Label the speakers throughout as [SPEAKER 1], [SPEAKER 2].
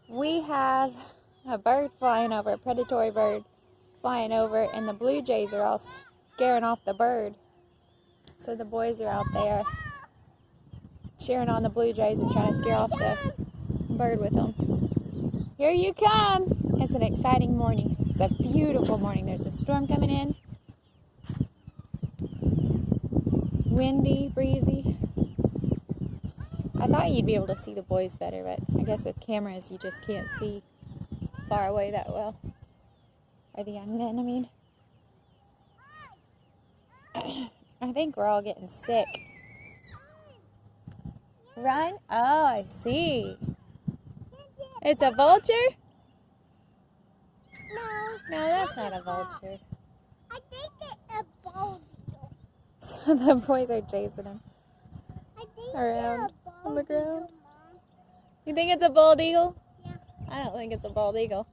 [SPEAKER 1] We have a bird flying over, a predatory bird flying over, and the blue jays are all scaring off the bird. So the boys are out there cheering on the blue jays and trying to scare off the bird with them. Here you come! It's an exciting morning. It's a beautiful morning. There's a storm coming in. It's windy, breezy. I thought you'd be able to see the boys better, but I guess with cameras you just can't see far away that well. Or the young men, I mean. I think we're all getting sick. Run? Oh, I see. It's a vulture? No, that's not a vulture.
[SPEAKER 2] I think it's a bald eagle.
[SPEAKER 1] So the boys are chasing him
[SPEAKER 2] I think
[SPEAKER 1] around
[SPEAKER 2] it's a
[SPEAKER 1] on the
[SPEAKER 2] bald
[SPEAKER 1] ground.
[SPEAKER 2] eagle, Mom.
[SPEAKER 1] You think it's a bald eagle?
[SPEAKER 2] Yeah.
[SPEAKER 1] I don't think it's a bald eagle.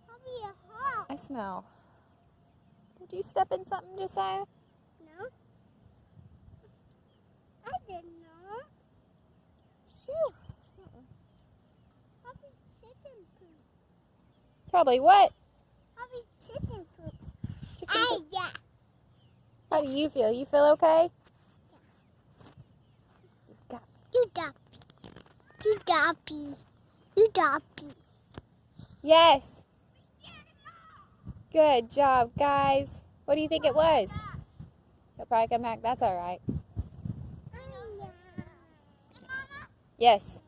[SPEAKER 2] Probably a hawk.
[SPEAKER 1] I smell. Did you step in something, Josiah?
[SPEAKER 2] No. I did not.
[SPEAKER 1] Phew.
[SPEAKER 2] Probably chicken poop.
[SPEAKER 1] Probably what?
[SPEAKER 2] Probably chicken poop.
[SPEAKER 1] Chicken
[SPEAKER 2] Hey,
[SPEAKER 1] poop.
[SPEAKER 2] yeah.
[SPEAKER 1] How do you feel? You feel okay?
[SPEAKER 2] You got me. You got me. You got me.
[SPEAKER 1] Yes. Good job, guys. What do you think it was? He'll probably come back. That's all right. Yes.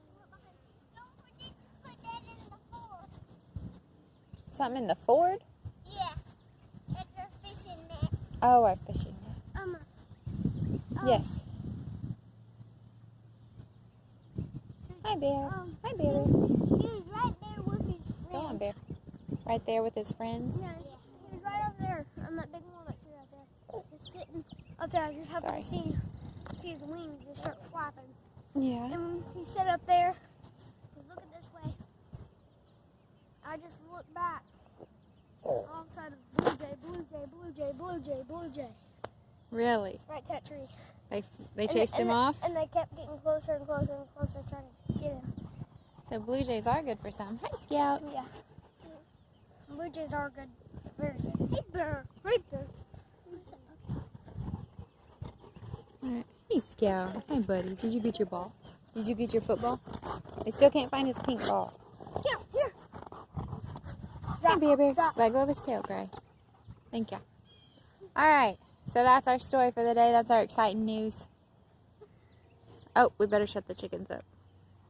[SPEAKER 1] Something in the Ford?
[SPEAKER 2] Yeah. It's a fishing net.
[SPEAKER 1] Oh, our fishing net. Yes. Hi, Bear. Hi, Bear.
[SPEAKER 2] He was right there with his friends.
[SPEAKER 1] Go on, Bear. Right there with his friends.
[SPEAKER 2] Yeah, he was right over there on that big walnut tree right there. He's sitting up there. I just happened to see his wings just start flapping.
[SPEAKER 1] Yeah.
[SPEAKER 2] And when he sat up there, he was looking this way. I just looked back. All of a sudden, blue jay, blue jay, blue jay, blue jay, blue jay.
[SPEAKER 1] Really?
[SPEAKER 2] Right to that tree.
[SPEAKER 1] They chased him off?
[SPEAKER 2] And they kept getting closer and closer and closer trying to get him.
[SPEAKER 1] So blue jays are good for some. Hi, Scout.
[SPEAKER 2] Yeah. Blue jays are good. Very good. Hey, bear. Hey, bear.
[SPEAKER 1] All right. Hey, Scout. Hi, buddy. Did you get your ball? Did you get your football? They still can't find his pink ball.
[SPEAKER 2] Here, here.
[SPEAKER 1] Hi, Bear.
[SPEAKER 2] Drop.
[SPEAKER 1] Let go of his tail, Gray. Thank you. All right. So that's our story for the day. That's our exciting news. Oh, we better shut the chickens up.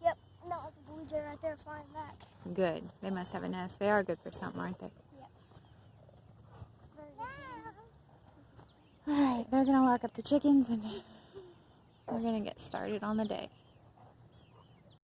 [SPEAKER 2] Yep. No, it's a blue jay right there flying back.
[SPEAKER 1] Good. They must have a nest. They are good for something, aren't they?
[SPEAKER 2] Yep. Very good.
[SPEAKER 1] All right. They're going to lock up the chickens and we're going to get started on the day.